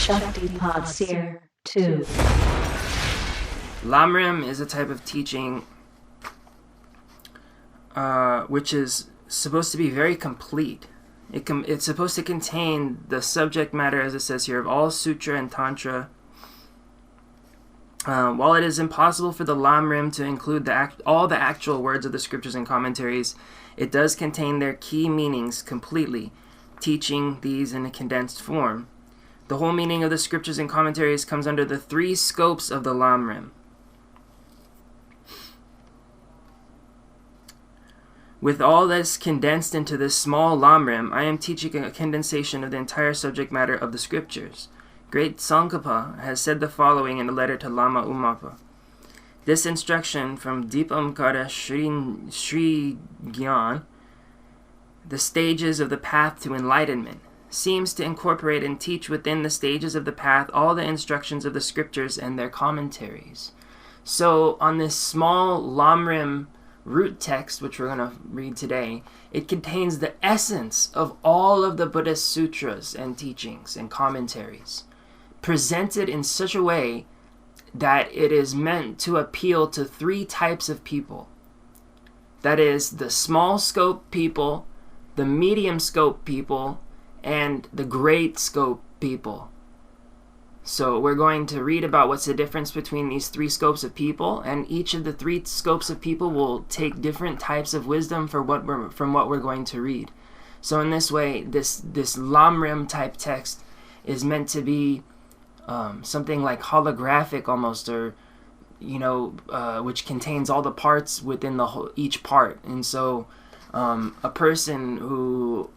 Shaktipat 2. Lamrim is a type of teaching which is supposed to be very complete. It's supposed to contain the subject matter, as it says here, of all sutra and tantra. While it is impossible for the Lamrim to include all the actual words of the scriptures and commentaries, it does contain their key meanings completely, teaching these in a condensed form. The whole meaning of the scriptures and commentaries comes under the 3 scopes of the Lamrim. With all this condensed into this small Lamrim, I am teaching a condensation of the entire subject matter of the scriptures. Great Tsongkhapa has said the following in a letter to Lama Umapa. This instruction from Dipamkara Shri Gyan, the stages of the path to enlightenment, seems to incorporate and teach within the stages of the path all the instructions of the scriptures and their commentaries. So on this small Lamrim root text, which we're going to read today, it contains the essence of all of the Buddhist sutras and teachings and commentaries, presented in such a way that it is meant to appeal to 3 types of people. That is, the small scope people, the medium scope people, and the great scope people. So we're going to read about what's the difference between these 3 scopes of people, and each of the 3 scopes of people will take different types of wisdom from what we're going to read. So in this way, this Lamrim type text is meant to be something like holographic almost, or which contains all the parts within each part. And so a person who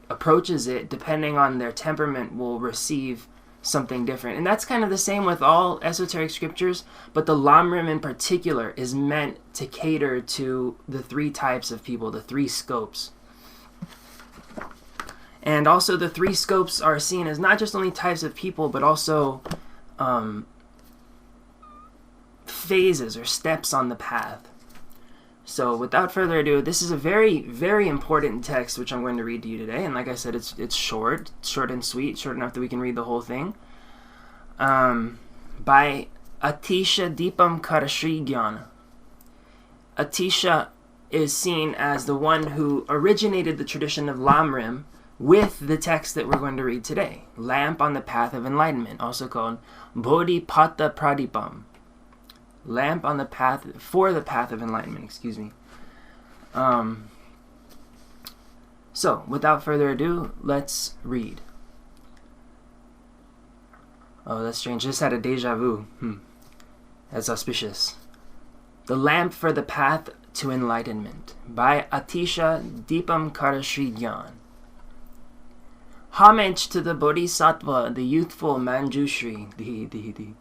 approaches it, depending on their temperament, will receive something different. And that's kind of the same with all esoteric scriptures, but the Lamrim in particular is meant to cater to the 3 types of people, the 3 scopes. And also the 3 scopes are seen as not just only types of people, but also phases or steps on the path. So without further ado, this is a very, very important text which I'm going to read to you today. And like I said, it's short and sweet, short enough that we can read the whole thing. By Atisha Dipamkara Shri Gyana. Atisha is seen as the one who originated the tradition of Lamrim with the text that we're going to read today. Lamp on the Path of Enlightenment, also called Bodhipathapradīpa. Lamp on the path, for the path of enlightenment, excuse me. So, without further ado, let's read. Oh, that's strange. Just had a deja vu. That's auspicious. The Lamp for the Path to Enlightenment by Atisha Dipamkara Shri Gyan. Homage to the bodhisattva, the youthful Manjushri.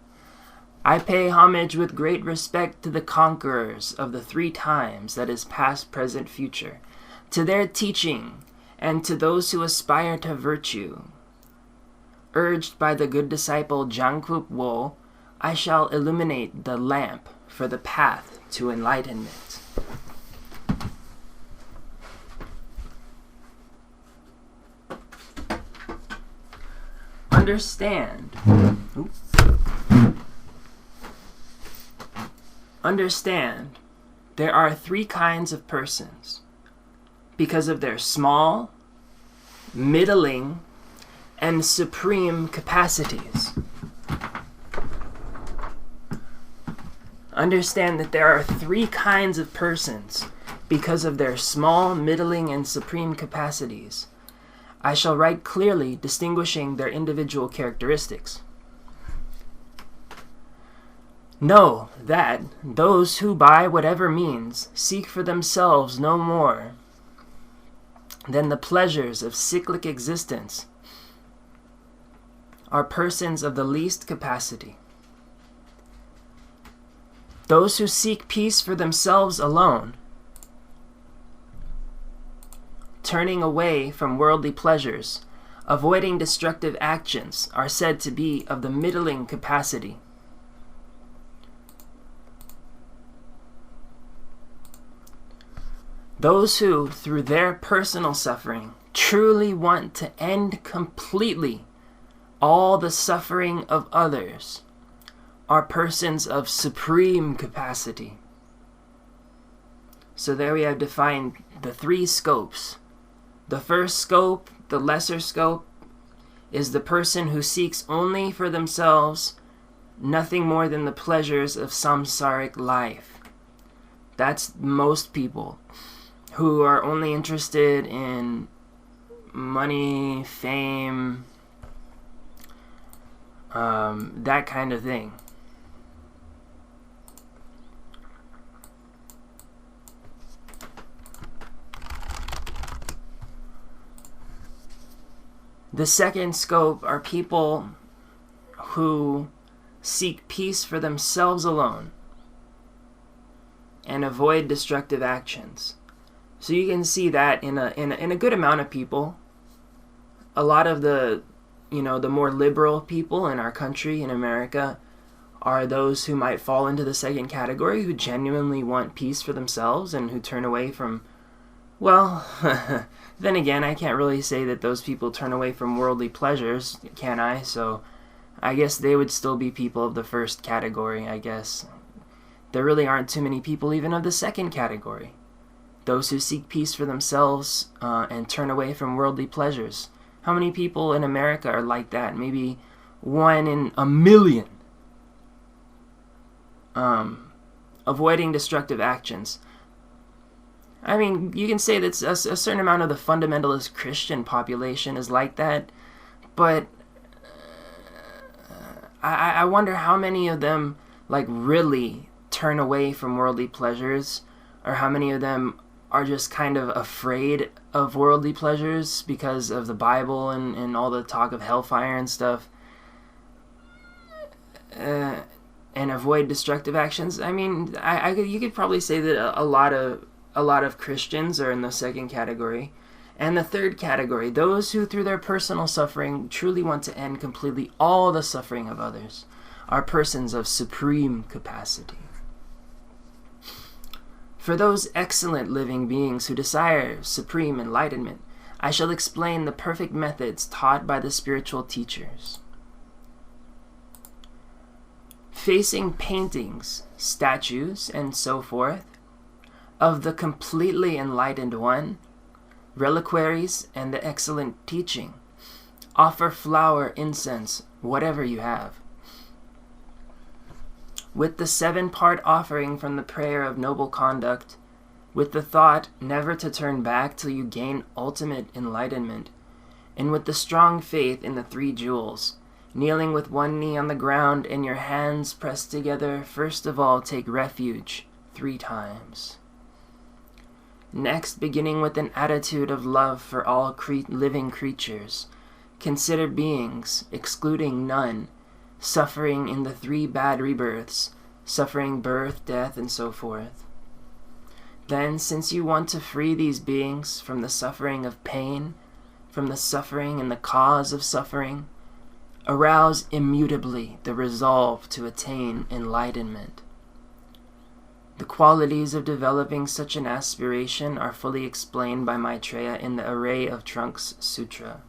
I pay homage with great respect to the conquerors of the 3 times, that is past, present, future, to their teaching, and to those who aspire to virtue. Urged by the good disciple Jangkup Wo, I shall illuminate the lamp for the path to enlightenment. Understand, there are 3 kinds of persons because of their small, middling, and supreme capacities. Understand that there are 3 kinds of persons because of their small, middling, and supreme capacities. I shall write clearly distinguishing their individual characteristics. Know that those who by whatever means seek for themselves no more than the pleasures of cyclic existence are persons of the least capacity. Those who seek peace for themselves alone, turning away from worldly pleasures, avoiding destructive actions, are said to be of the middling capacity. Those who, through their personal suffering, truly want to end completely all the suffering of others are persons of supreme capacity. So there we have defined the three scopes. The first scope, the lesser scope, is the person who seeks only for themselves nothing more than the pleasures of samsaric life. That's most people who are only interested in money, fame, that kind of thing. The second scope are people who seek peace for themselves alone and avoid destructive actions. So you can see that in a good amount of people. A lot of the more liberal people in our country, in America, are those who might fall into the second category, who genuinely want peace for themselves and who turn away from, well, then again, I can't really say that those people turn away from worldly pleasures, can I? So I guess they would still be people of the first category, I guess. There really aren't too many people even of the second category. Those who seek peace for themselves and turn away from worldly pleasures. How many people in America are like that? Maybe 1 in a million. Avoiding destructive actions. I mean, you can say that a certain amount of the fundamentalist Christian population is like that, but I wonder how many of them really turn away from worldly pleasures, or how many of them are just kind of afraid of worldly pleasures because of the Bible and all the talk of hellfire and stuff, and avoid destructive actions. I mean, you could probably say that a lot of Christians are in the second category. And the third category, those who through their personal suffering truly want to end completely all the suffering of others, are persons of supreme capacity. For those excellent living beings who desire supreme enlightenment, I shall explain the perfect methods taught by the spiritual teachers. Facing paintings, statues, and so forth, of the completely enlightened one, reliquaries, and the excellent teaching, offer flower, incense, whatever you have. With the 7-part offering from the prayer of noble conduct, with the thought never to turn back till you gain ultimate enlightenment, and with the strong faith in the 3 jewels, kneeling with one knee on the ground and your hands pressed together, first of all take refuge 3 times. Next, beginning with an attitude of love for all living creatures, consider beings, excluding none, suffering in the 3 bad rebirths, suffering birth, death, and so forth. Then, since you want to free these beings from the suffering of pain, from the suffering and the cause of suffering, arouse immutably the resolve to attain enlightenment. The qualities of developing such an aspiration are fully explained by Maitreya in the Array of Trunks Sutra.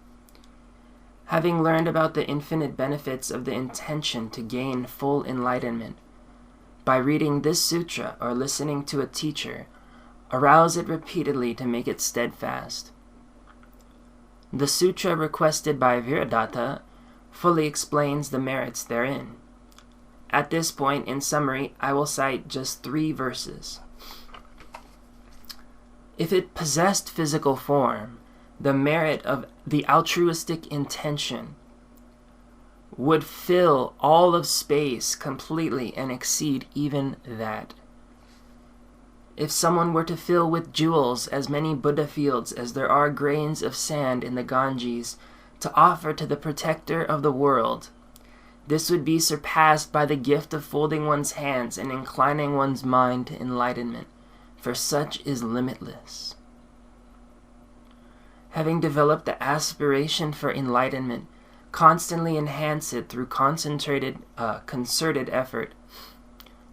Having learned about the infinite benefits of the intention to gain full enlightenment, by reading this sutra or listening to a teacher, arouse it repeatedly to make it steadfast. The sutra requested by Viradatta fully explains the merits therein. At this point, in summary, I will cite just 3 verses. If it possessed physical form, the merit of the altruistic intention would fill all of space completely and exceed even that. If someone were to fill with jewels as many Buddha fields as there are grains of sand in the Ganges to offer to the protector of the world, this would be surpassed by the gift of folding one's hands and inclining one's mind to enlightenment, for such is limitless. Having developed the aspiration for enlightenment, constantly enhance it through concerted effort.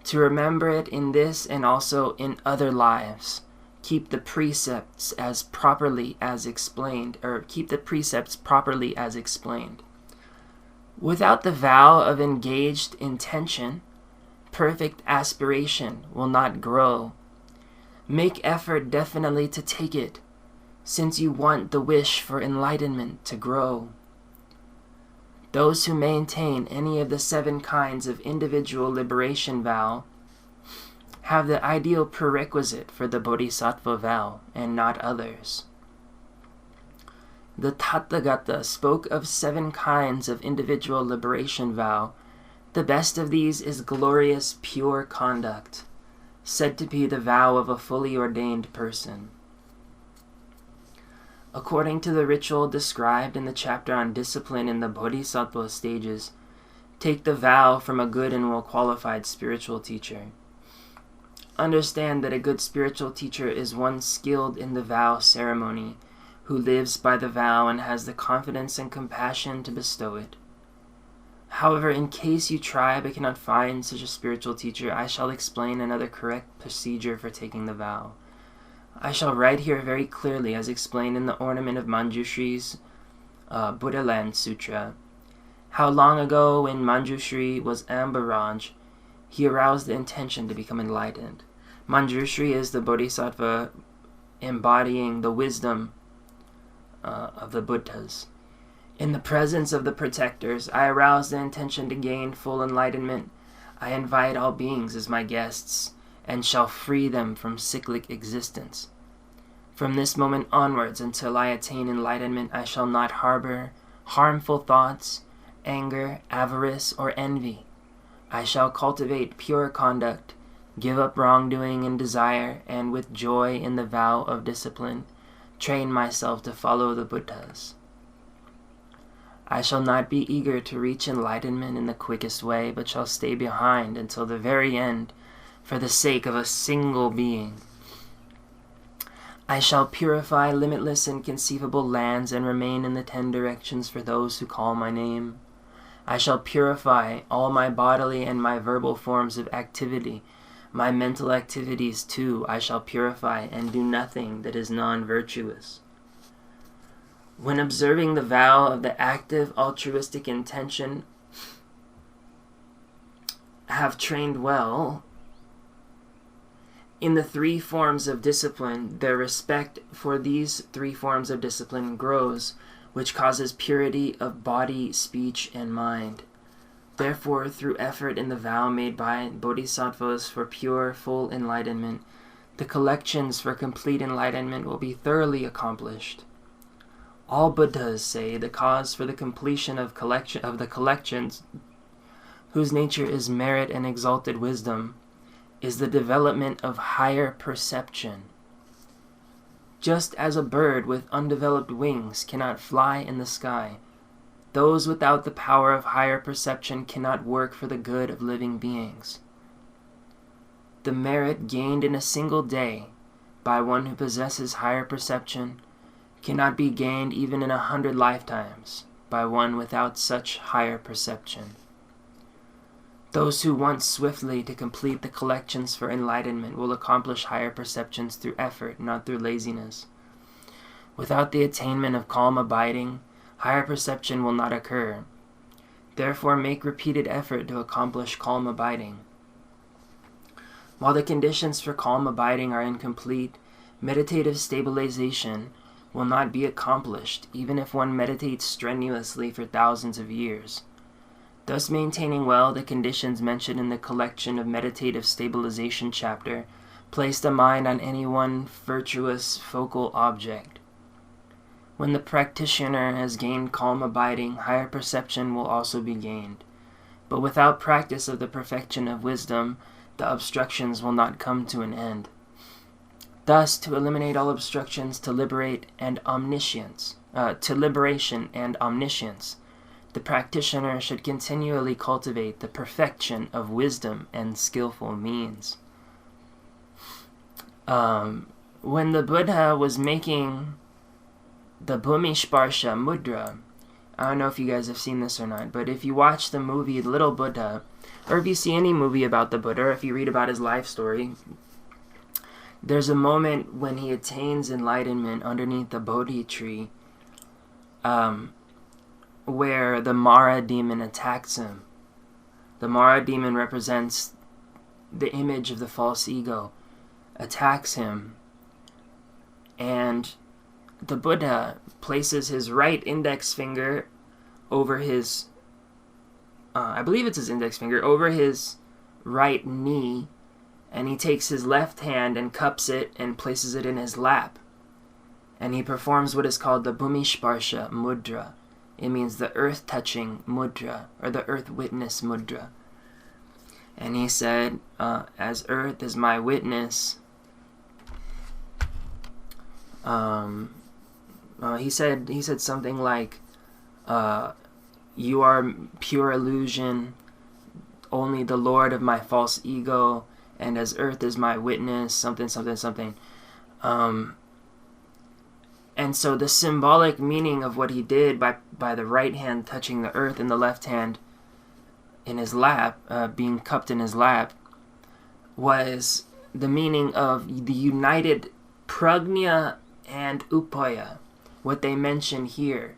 To remember it in this and also in other lives. Keep the precepts properly as explained. Without the vow of engaged intention, perfect aspiration will not grow. Make effort definitely to take it, since you want the wish for enlightenment to grow. Those who maintain any of the 7 kinds of individual liberation vow have the ideal prerequisite for the bodhisattva vow, and not others. The Tathagata spoke of 7 kinds of individual liberation vow. The best of these is glorious pure conduct, said to be the vow of a fully ordained person. According to the ritual described in the chapter on discipline in the bodhisattva stages, take the vow from a good and well-qualified spiritual teacher. Understand that a good spiritual teacher is one skilled in the vow ceremony, who lives by the vow and has the confidence and compassion to bestow it. However, in case you try but cannot find such a spiritual teacher, I shall explain another correct procedure for taking the vow. I shall write here very clearly, as explained in the Ornament of Manjushri's Buddha Land Sutra, how long ago when Manjushri was Ambaraj, he aroused the intention to become enlightened. Manjushri is the bodhisattva embodying the wisdom of the Buddhas. In the presence of the protectors, I arouse the intention to gain full enlightenment. I invite all beings as my guests, and shall free them from cyclic existence. From this moment onwards, until I attain enlightenment, I shall not harbor harmful thoughts, anger, avarice, or envy. I shall cultivate pure conduct, give up wrongdoing and desire, and with joy in the vow of discipline, train myself to follow the Buddhas. I shall not be eager to reach enlightenment in the quickest way, but shall stay behind until the very end, for the sake of a single being. I shall purify limitless and conceivable lands and remain in the 10 directions for those who call my name. I shall purify all my bodily and my verbal forms of activity. My mental activities, too, I shall purify and do nothing that is non-virtuous. When observing the vow of the active altruistic intention, have trained well in the 3 forms of discipline, their respect for these 3 forms of discipline grows, which causes purity of body, speech, and mind. Therefore, through effort in the vow made by bodhisattvas for pure, full enlightenment, the collections for complete enlightenment will be thoroughly accomplished. All Buddhas say the cause for the completion of the collections, whose nature is merit and exalted wisdom, is the development of higher perception. Just as a bird with undeveloped wings cannot fly in the sky, those without the power of higher perception cannot work for the good of living beings. The merit gained in a single day by one who possesses higher perception cannot be gained even in 100 lifetimes by one without such higher perception. Those who want swiftly to complete the collections for enlightenment will accomplish higher perceptions through effort, not through laziness. Without the attainment of calm abiding, higher perception will not occur. Therefore, make repeated effort to accomplish calm abiding. While the conditions for calm abiding are incomplete, meditative stabilization will not be accomplished even if one meditates strenuously for thousands of years. Thus, maintaining well the conditions mentioned in the collection of meditative stabilization chapter, place the mind on any one virtuous focal object. When the practitioner has gained calm abiding, higher perception will also be gained. But without practice of the perfection of wisdom, the obstructions will not come to an end. Thus, to eliminate all obstructions to liberation and omniscience, the practitioner should continually cultivate the perfection of wisdom and skillful means. When the Buddha was making the Bhumishparsha Mudra, I don't know if you guys have seen this or not, but if you watch the movie Little Buddha, or if you see any movie about the Buddha, or if you read about his life story, there's a moment when he attains enlightenment underneath the Bodhi tree, where the Mara demon attacks him. The Mara demon represents the image of the false ego, attacks him, and the Buddha places his right index finger over his, I believe it's his index finger, over his right knee, and he takes his left hand and cups it and places it in his lap. And he performs what is called the Bhumishparsha mudra. It means the earth-touching mudra, or the earth-witness mudra. And he said, as earth is my witness, he said something like, you are pure illusion, only the Lord of my false ego, and as earth is my witness, something, something, something. And so the symbolic meaning of what he did by the right hand touching the earth and the left hand in his lap, being cupped in his lap, was the meaning of the united prajna and upaya, what they mention here,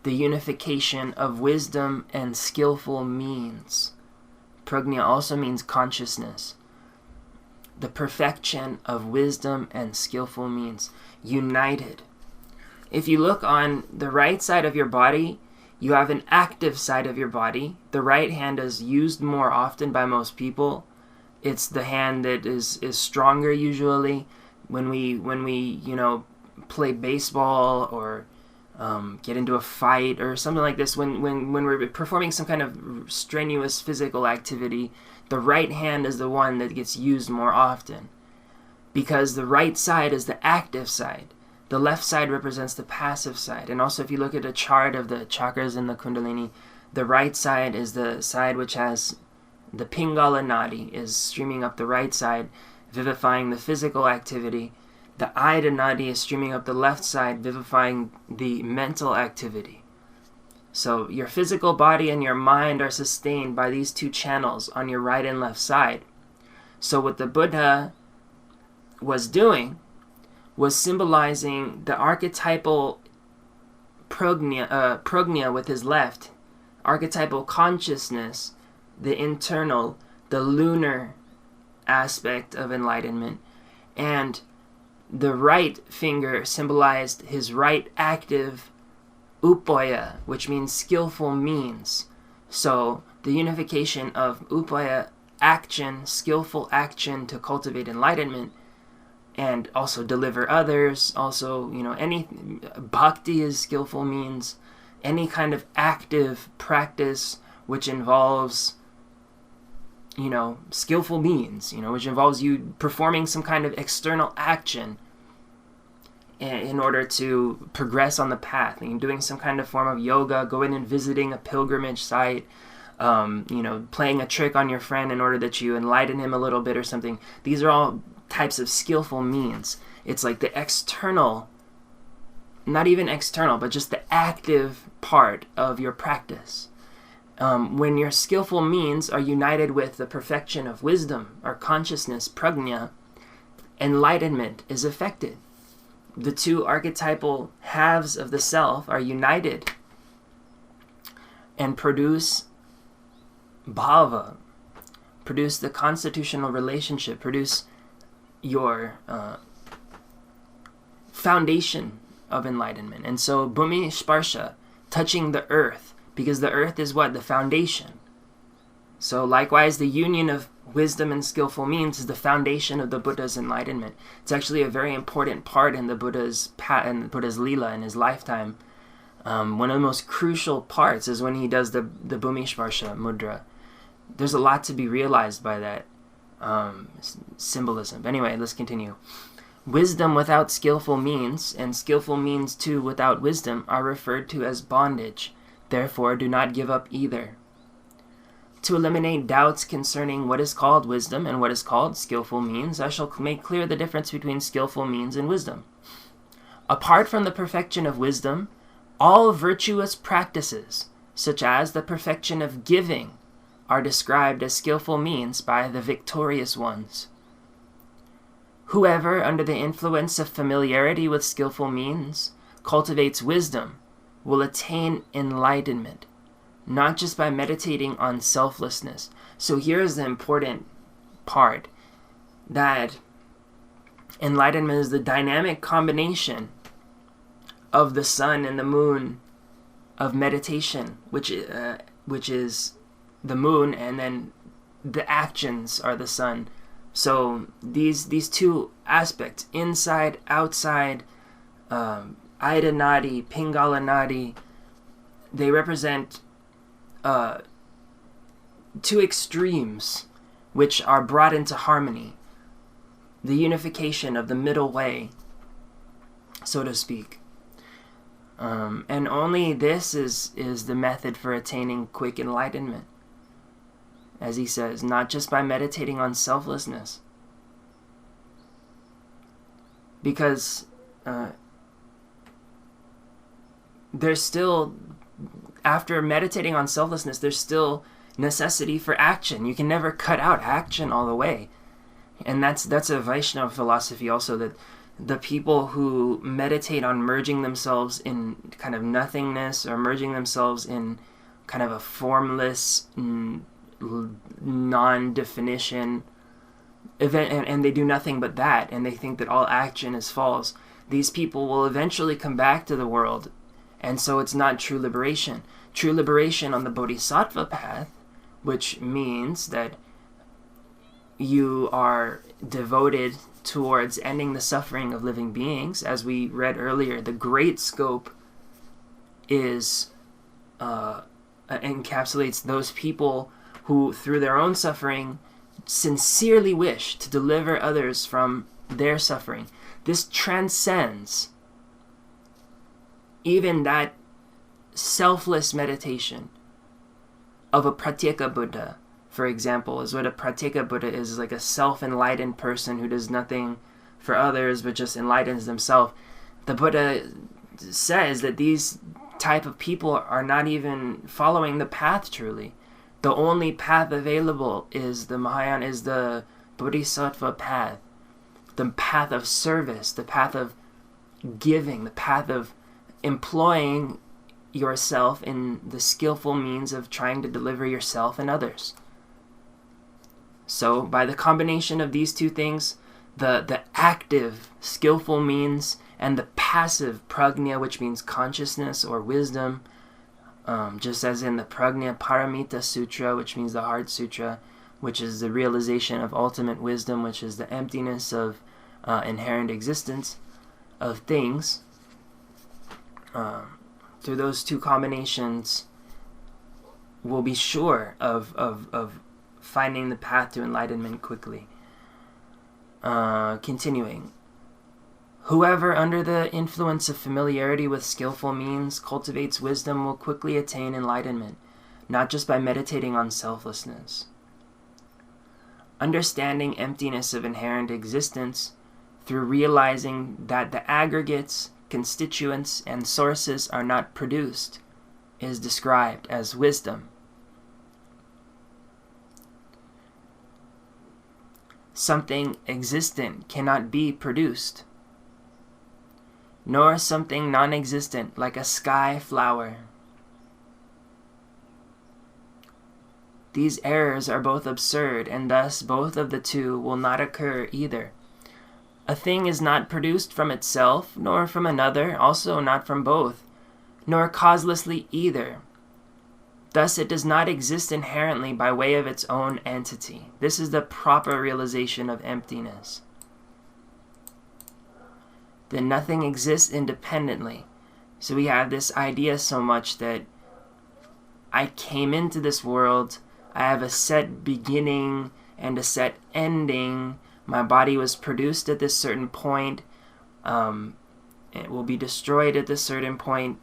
the unification of wisdom and skillful means. Prajna also means consciousness. The perfection of wisdom and skillful means, united. If you look on the right side of your body, you have an active side of your body. The right hand is used more often by most people. It's the hand that is stronger usually. When we play baseball or get into a fight or something like this, when we're performing some kind of strenuous physical activity, the right hand is the one that gets used more often, because the right side is the active side. The left side represents the passive side. And also, if you look at a chart of the chakras in the Kundalini, the right side is the side which has the Pingala Nadi is streaming up the right side, vivifying the physical activity. The Ida Nadi is streaming up the left side, vivifying the mental activity. So your physical body and your mind are sustained by these two channels on your right and left side. So what the Buddha was doing was symbolizing the archetypal prajna with his left, archetypal consciousness, the internal, the lunar aspect of enlightenment, and the right finger symbolized his right active upaya, which means skillful means. So the unification of upaya, action, skillful action to cultivate enlightenment, and also deliver others. Also, any bhakti is skillful means. Any kind of active practice which involves, skillful means, which involves you performing some kind of external action in order to progress on the path. Doing some kind of form of yoga, going and visiting a pilgrimage site, playing a trick on your friend in order that you enlighten him a little bit or something. These are all types of skillful means. It's like the external, not even external, but just the active part of your practice. When your skillful means are united with the perfection of wisdom or consciousness, prajna, enlightenment is effected. The two archetypal halves of the self are united and produce bhava, produce the constitutional relationship, produce your foundation of enlightenment. And so Bhumi Sparsha, touching the earth, because the earth is what? The foundation. So likewise, the union of wisdom and skillful means is the foundation of the Buddha's enlightenment. It's actually a very important part in the Buddha's Leela in his lifetime. One of the most crucial parts is when he does the Bhumi Sparsha mudra. There's a lot to be realized by that symbolism. Anyway, let's continue. Wisdom without skillful means, and skillful means too without wisdom, are referred to as bondage. Therefore, do not give up either. To eliminate doubts concerning what is called wisdom and what is called skillful means, I shall make clear the difference between skillful means and wisdom. Apart from the perfection of wisdom, all virtuous practices, such as the perfection of giving, are described as skillful means by the victorious ones. Whoever, under the influence of familiarity with skillful means, cultivates wisdom, will attain enlightenment, not just by meditating on selflessness. So here's the important part, that enlightenment is the dynamic combination of the sun and the moon of meditation, which is the moon, and then the actions are the sun. So these two aspects, inside, outside, Ida Nadi, Pingala Nadi, they represent two extremes which are brought into harmony, the unification of the middle way, so to speak. And only this is the method for attaining quick enlightenment. As he says, not just by meditating on selflessness. Because there's still, after meditating on selflessness, there's still necessity for action. You can never cut out action all the way. And that's a Vaishnava philosophy also, that the people who meditate on merging themselves in kind of nothingness, or merging themselves in kind of a formless non-definition event, and they do nothing but that, and they think that all action is false, these people will eventually come back to the world, and so it's not true liberation. True liberation on the bodhisattva path, which means that you are devoted towards ending the suffering of living beings. As we read earlier, the great scope is encapsulates those people who, through their own suffering, sincerely wish to deliver others from their suffering. This transcends even that selfless meditation of a Pratyeka Buddha, for example, is what a Pratyeka Buddha is like a self-enlightened person who does nothing for others but just enlightens themselves. The Buddha says that these type of people are not even following the path truly. The only path available is the Mahāyāna, is the bodhisattva path, the path of service, the path of giving, the path of employing yourself in the skillful means of trying to deliver yourself and others. So by the combination of these two things, the active, skillful means, and the passive prajna, which means consciousness or wisdom, just as in the Prajna Paramita Sutra, which means the Heart Sutra, which is the realization of ultimate wisdom, which is the emptiness of inherent existence of things. Through those two combinations, we'll be sure of finding the path to enlightenment quickly. Continuing. Whoever, under the influence of familiarity with skillful means, cultivates wisdom will quickly attain enlightenment, not just by meditating on selflessness. Understanding emptiness of inherent existence through realizing that the aggregates, constituents, and sources are not produced is described as wisdom. Something existent cannot be produced, nor something non-existent like a sky flower. These errors are both absurd, and thus both of the two will not occur either. A thing is not produced from itself, nor from another, also not from both, nor causelessly either. Thus it does not exist inherently by way of its own entity. This is the proper realization of emptiness. Then nothing exists independently. So we have this idea so much that I came into this world, I have a set beginning and a set ending. My body was produced at this certain point. It will be destroyed at this certain point.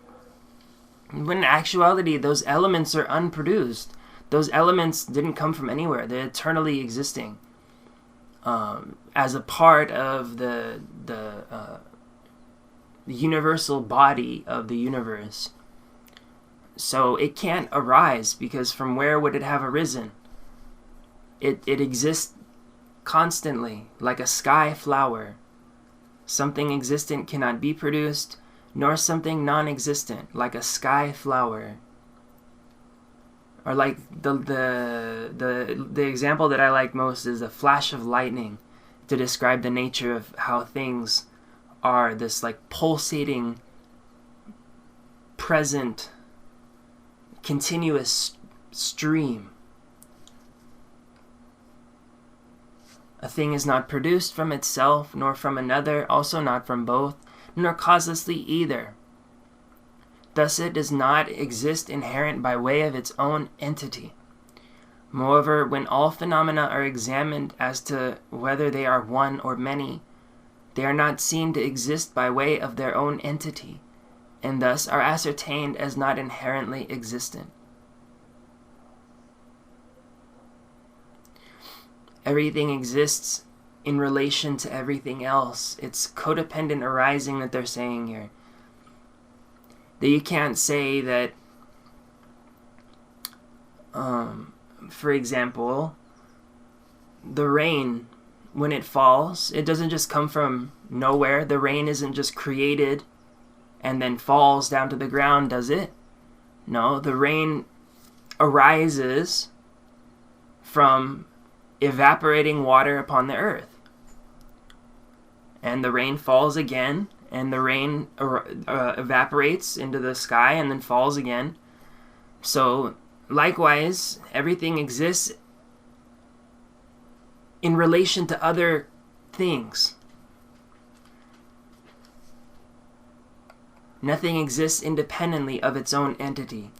When in actuality, those elements are unproduced. Those elements didn't come from anywhere. They're eternally existing as a part of the universal body of the universe. So it can't arise, because from where would it have arisen? It exists constantly, like a sky flower. Something existent cannot be produced, nor something non-existent, like a sky flower. Or like the example that I like most is a flash of lightning to describe the nature of how things are, this like pulsating, present, continuous stream. A thing is not produced from itself, nor from another, also not from both, nor causelessly either. Thus it does not exist inherent by way of its own entity. Moreover, when all phenomena are examined as to whether they are one or many, they are not seen to exist by way of their own entity, and thus are ascertained as not inherently existent. Everything exists in relation to everything else. It's codependent arising that they're saying here. That you can't say that, for example, the rain, when it falls, it doesn't just come from nowhere. The rain isn't just created and then falls down to the ground, does it? No, the rain arises from evaporating water upon the earth. And the rain falls again, and the rain evaporates into the sky and then falls again. So, likewise, everything exists in relation to other things. Nothing exists independently of its own entity.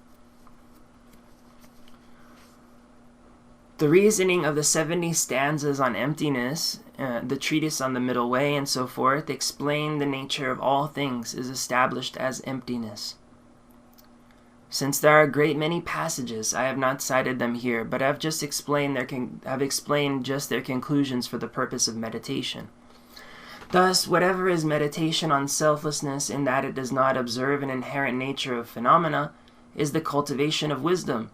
The reasoning of the 70 stanzas on emptiness, the treatise on the middle way, and so forth, explain the nature of all things is established as emptiness. Since there are a great many passages, I have not cited them here, but have just explained their conclusions for the purpose of meditation. Thus, whatever is meditation on selflessness in that it does not observe an inherent nature of phenomena, is the cultivation of wisdom.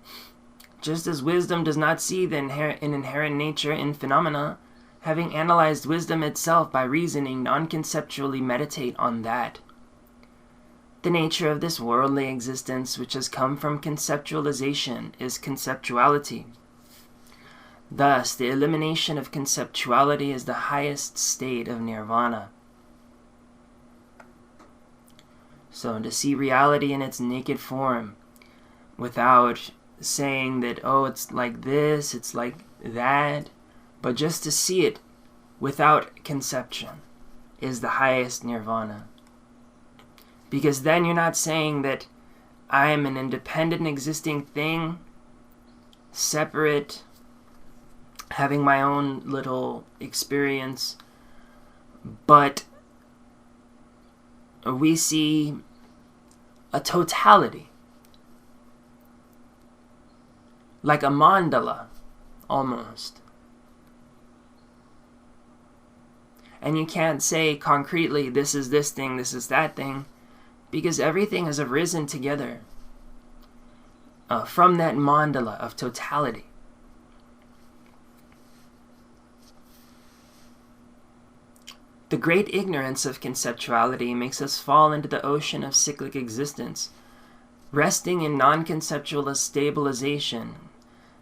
Just as wisdom does not see the inherent nature in phenomena, having analyzed wisdom itself by reasoning, non-conceptually meditate on that. The nature of this worldly existence, which has come from conceptualization, is conceptuality. Thus, the elimination of conceptuality is the highest state of nirvana. So, to see reality in its naked form, without saying that, oh, it's like this, it's like that, but just to see it without conception is the highest nirvana. Because then you're not saying that I am an independent existing thing, separate, having my own little experience, but we see a totality. Like a mandala, almost. And you can't say concretely, this is this thing, this is that thing, because everything has arisen together from that mandala of totality. The great ignorance of conceptuality makes us fall into the ocean of cyclic existence, resting in non-conceptual stabilization.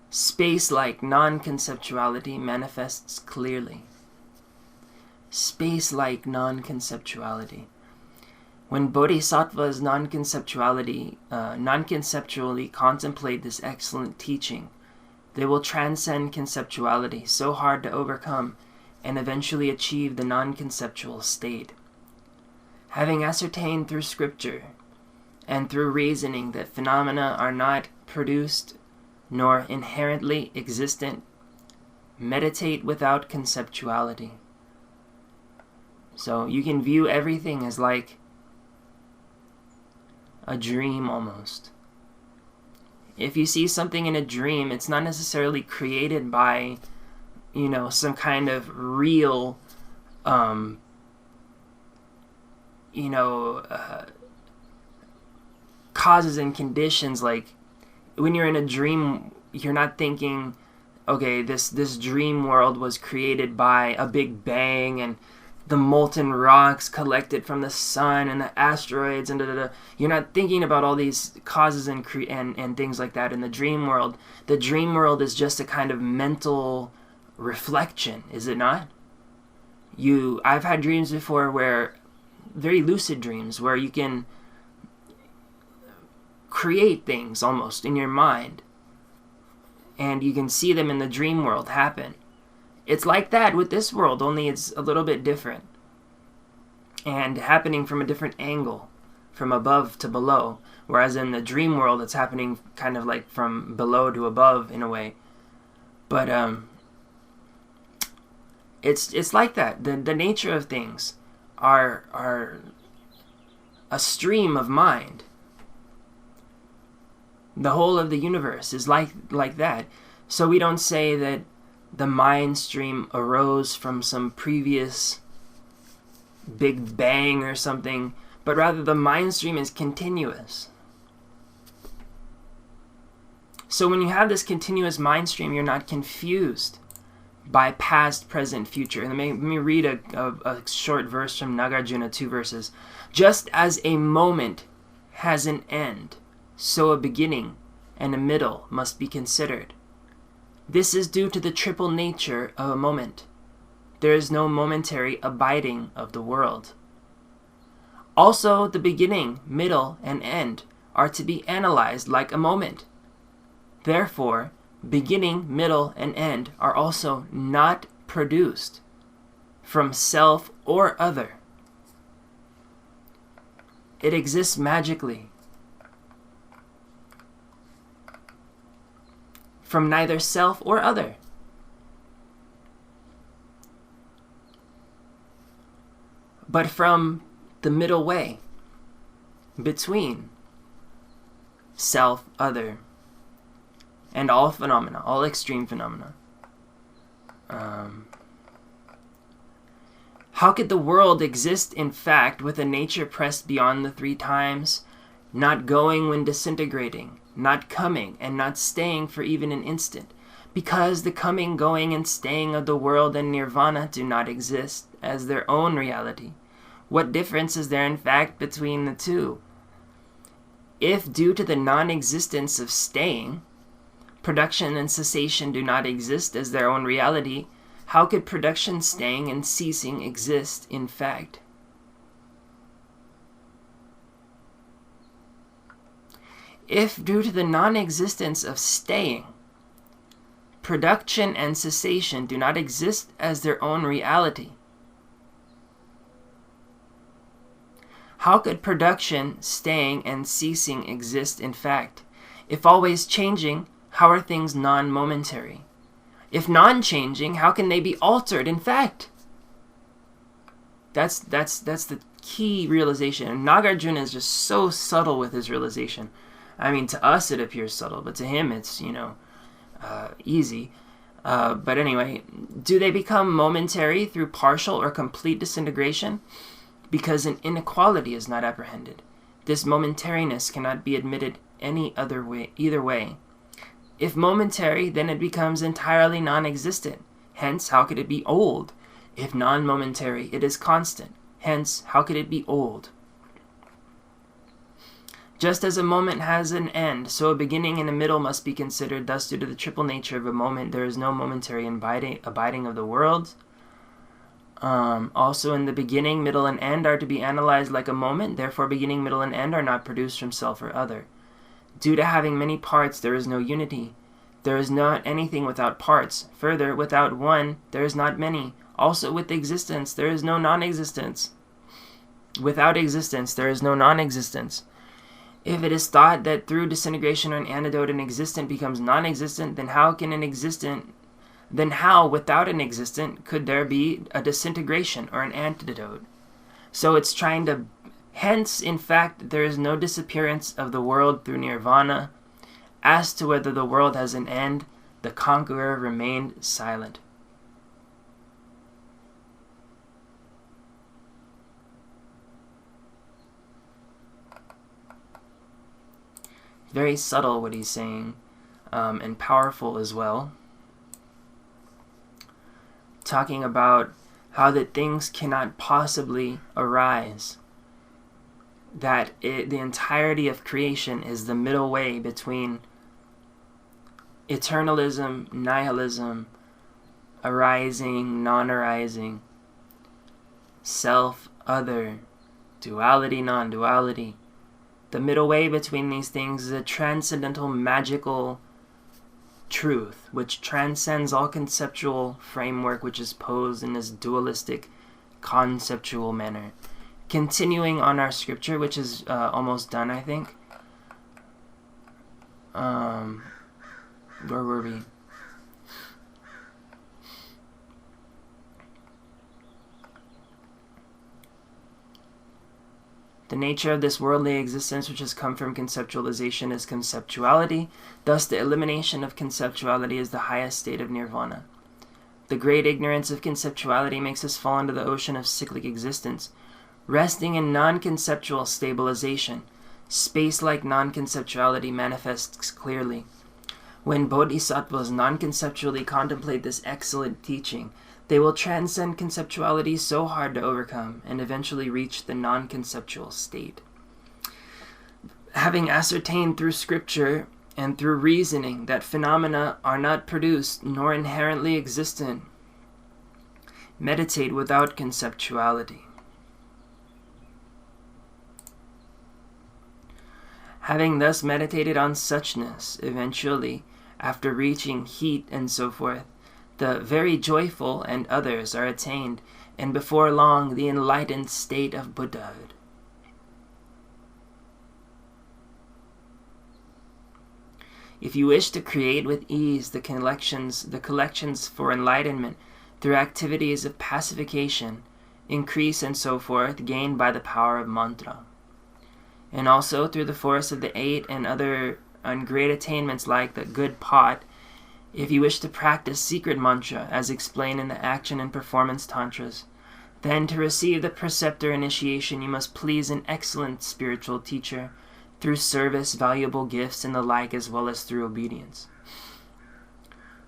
Space-like non-conceptuality manifests clearly. Space-like non-conceptuality. When bodhisattvas non-conceptually contemplate this excellent teaching, they will transcend conceptuality, so hard to overcome, and eventually achieve the non-conceptual state. Having ascertained through scripture and through reasoning that phenomena are not produced nor inherently existent, meditate without conceptuality. So you can view everything as like a dream almost. If you see something in a dream, it's not necessarily created by, some kind of real, causes and conditions. Like, when you're in a dream, you're not thinking, okay, this dream world was created by a big bang and the molten rocks collected from the sun and the asteroids and da-da-da. You're not thinking about all these causes and things like that in the dream world. The dream world is just a kind of mental reflection, is it not? I've had dreams before where, very lucid dreams, where you can create things almost in your mind, and you can see them in the dream world happen. It's like that with this world, only it's a little bit different and happening from a different angle, from above to below, whereas in the dream world it's happening kind of like from below to above in a way. But it's like that. The nature of things are a stream of mind. The whole of the universe is like that. So we don't say that the mind stream arose from some previous big bang or something, but rather the mind stream is continuous. So when you have this continuous mind stream, you're not confused by past, present, future. And let me read a short verse from Nagarjuna, 2 verses. Just as a moment has an end, so a beginning and a middle must be considered. This is due to the triple nature of a moment. There is no momentary abiding of the world. Also, the beginning, middle, and end are to be analyzed like a moment. Therefore, beginning, middle, and end are also not produced from self or other. It exists magically from neither self or other. But from the middle way between self, other, and all phenomena, all extreme phenomena. How could the world exist in fact with a nature pressed beyond the 3 times, not going when disintegrating, not coming and not staying for even an instant? Because the coming, going, and staying of the world and nirvana do not exist as their own reality. What difference is there in fact between the two? If due to the non-existence of staying, production and cessation do not exist as their own reality, how could production, staying, and ceasing exist in fact? If due to the non-existence of staying, production and cessation do not exist as their own reality, how could production, staying, and ceasing exist in fact? If always changing, how are things non-momentary? If non-changing, how can they be altered in fact? That's the key realization. And Nagarjuna is just so subtle with his realization. I mean, to us it appears subtle, but to him it's, easy. But anyway, do they become momentary through partial or complete disintegration? Because an inequality is not apprehended. This momentariness cannot be admitted either way. If momentary, then it becomes entirely non-existent. Hence, how could it be old? If non-momentary, it is constant. Hence, how could it be old? Just as a moment has an end, so a beginning and a middle must be considered. Thus, due to the triple nature of a moment, there is no momentary abiding of the world. Also, in the beginning, middle, and end are to be analyzed like a moment. Therefore, beginning, middle, and end are not produced from self or other. Due to having many parts, there is no unity. There is not anything without parts. Further, without one, there is not many. Also, with existence, there is no non-existence. Without existence, there is no non-existence. If it is thought that through disintegration or an antidote an existent becomes non-existent, then how, without an existent, could there be a disintegration or an antidote? So it's trying to... Hence, in fact, there is no disappearance of the world through nirvana. As to whether the world has an end, the conqueror remained silent. Very subtle what he's saying, and powerful as well. Talking about how that things cannot possibly arise, that the entirety of creation is the middle way between eternalism, nihilism, arising, non-arising, self, other, duality, non-duality. The middle way between these things is a transcendental, magical truth which transcends all conceptual framework which is posed in this dualistic, conceptual manner. Continuing on our scripture, which is almost done, I think. Where were we? The nature of this worldly existence which has come from conceptualization is conceptuality. Thus, the elimination of conceptuality is the highest state of nirvana. The great ignorance of conceptuality makes us fall into the ocean of cyclic existence, resting in non-conceptual stabilization. Space-like non-conceptuality manifests clearly. When bodhisattvas non-conceptually contemplate this excellent teaching, they will transcend conceptuality so hard to overcome and eventually reach the non-conceptual state. Having ascertained through scripture and through reasoning that phenomena are not produced nor inherently existent, meditate without conceptuality. Having thus meditated on suchness, eventually, after reaching heat and so forth, the very joyful and others are attained, and before long the enlightened state of Buddhahood. If you wish to create with ease the collections for enlightenment through activities of pacification, increase and so forth, gained by the power of mantra, and also through the force of the 8 and other great attainments like the good pot, if you wish to practice secret mantra, as explained in the action and performance tantras, then to receive the preceptor initiation you must please an excellent spiritual teacher through service, valuable gifts, and the like, as well as through obedience.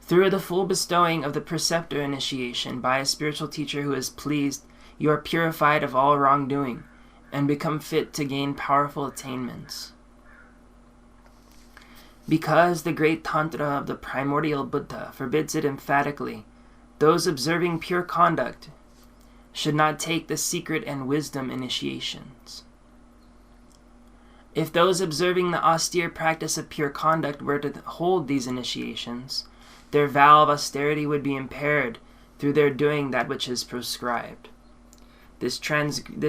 Through the full bestowing of the preceptor initiation by a spiritual teacher who is pleased, you are purified of all wrongdoing and become fit to gain powerful attainments. Because the great Tantra of the primordial Buddha forbids it emphatically, those observing pure conduct should not take the secret and wisdom initiations. If those observing the austere practice of pure conduct were to hold these initiations, their vow of austerity would be impaired through their doing that which is prescribed. This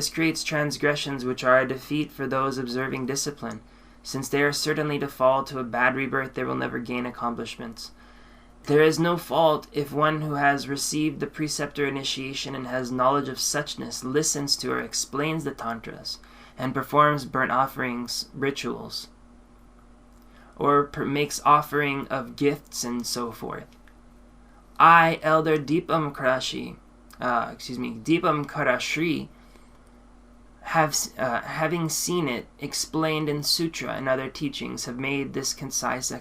creates transgressions which are a defeat for those observing discipline. Since they are certainly to fall to a bad rebirth, they will never gain accomplishments. There is no fault if one who has received the preceptor initiation and has knowledge of suchness listens to or explains the tantras and performs burnt offerings, rituals, or makes offering of gifts and so forth. I, Elder Deepam Karashri, having seen it explained in sutra and other teachings, have made this concise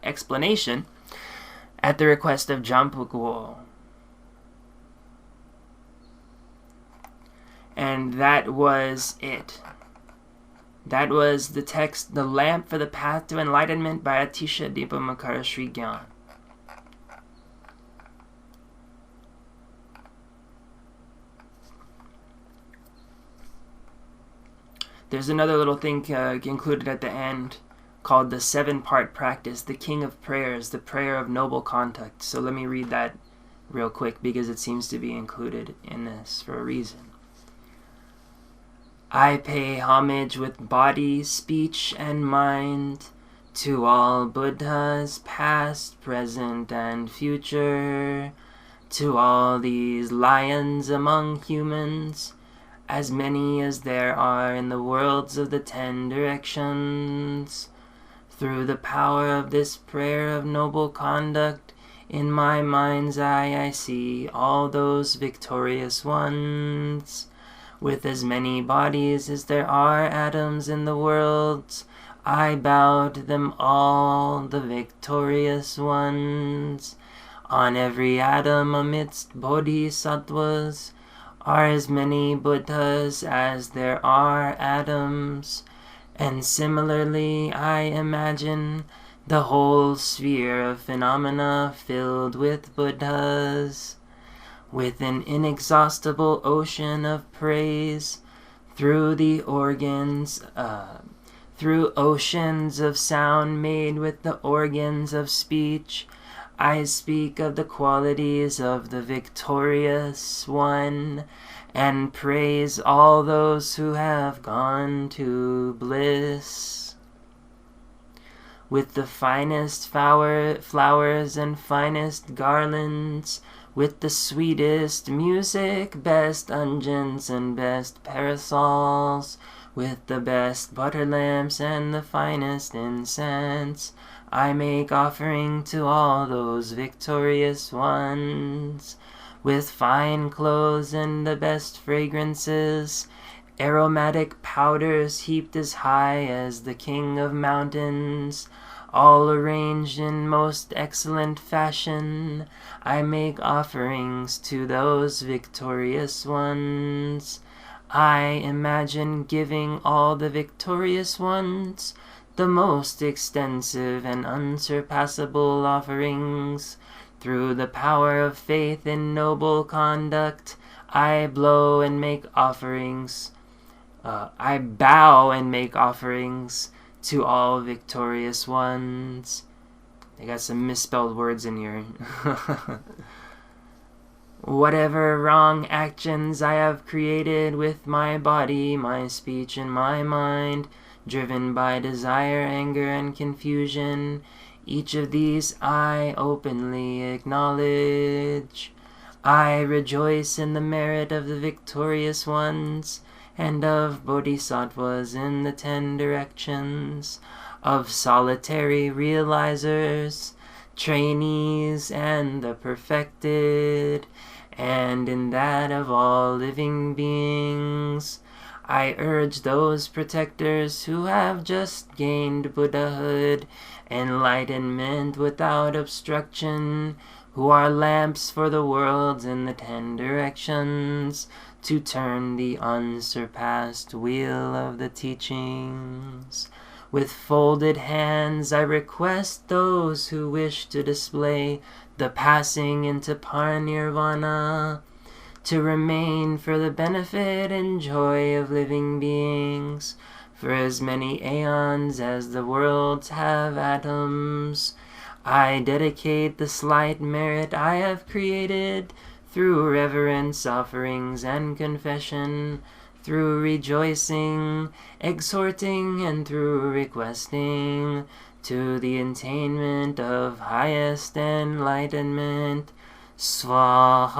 explanation at the request of Jampukwo. And that was it. That was the text, The Lamp for the Path to Enlightenment by Atisha Deepamakara Sri Gyan. There's another little thing included at the end called the 7-part practice, the King of Prayers, the prayer of noble conduct. So let me read that real quick because it seems to be included in this for a reason. I pay homage with body, speech, and mind to all Buddhas, past, present, and future, to all these lions among humans, as many as there are in the worlds of the 10 directions. Through the power of this prayer of noble conduct, in my mind's eye I see all those victorious ones. With as many bodies as there are atoms in the worlds, I bow to them all, the victorious ones. On every atom amidst bodhisattvas are as many Buddhas as there are atoms, and similarly I imagine the whole sphere of phenomena filled with Buddhas, with an inexhaustible ocean of praise through oceans of sound made with the organs of speech. I speak of the qualities of the victorious one, and praise all those who have gone to bliss. With the finest flowers and finest garlands, with the sweetest music, best unguents and best parasols, with the best butter lamps and the finest incense, I make offering to all those victorious ones, with fine clothes and the best fragrances, aromatic powders heaped as high as the king of mountains, all arranged in most excellent fashion. I make offerings to those victorious ones. I imagine giving all the victorious ones the most extensive and unsurpassable offerings. Through the power of faith in noble conduct, I bow and make offerings to all victorious ones. I got some misspelled words in here. Whatever wrong actions I have created with my body, my speech, and my mind, driven by desire, anger, and confusion, each of these I openly acknowledge. I rejoice in the merit of the victorious ones, and of bodhisattvas in the 10 directions, of solitary realizers, trainees, and the perfected, and in that of all living beings. I urge those protectors who have just gained Buddhahood, enlightenment without obstruction, who are lamps for the worlds in the 10 directions, to turn the unsurpassed wheel of the teachings. With folded hands I request those who wish to display the passing into parinirvana, to remain for the benefit and joy of living beings, for as many aeons as the worlds have atoms. I dedicate the slight merit I have created through reverence, offerings, and confession, through rejoicing, exhorting, and through requesting, to the attainment of highest enlightenment. Swaha.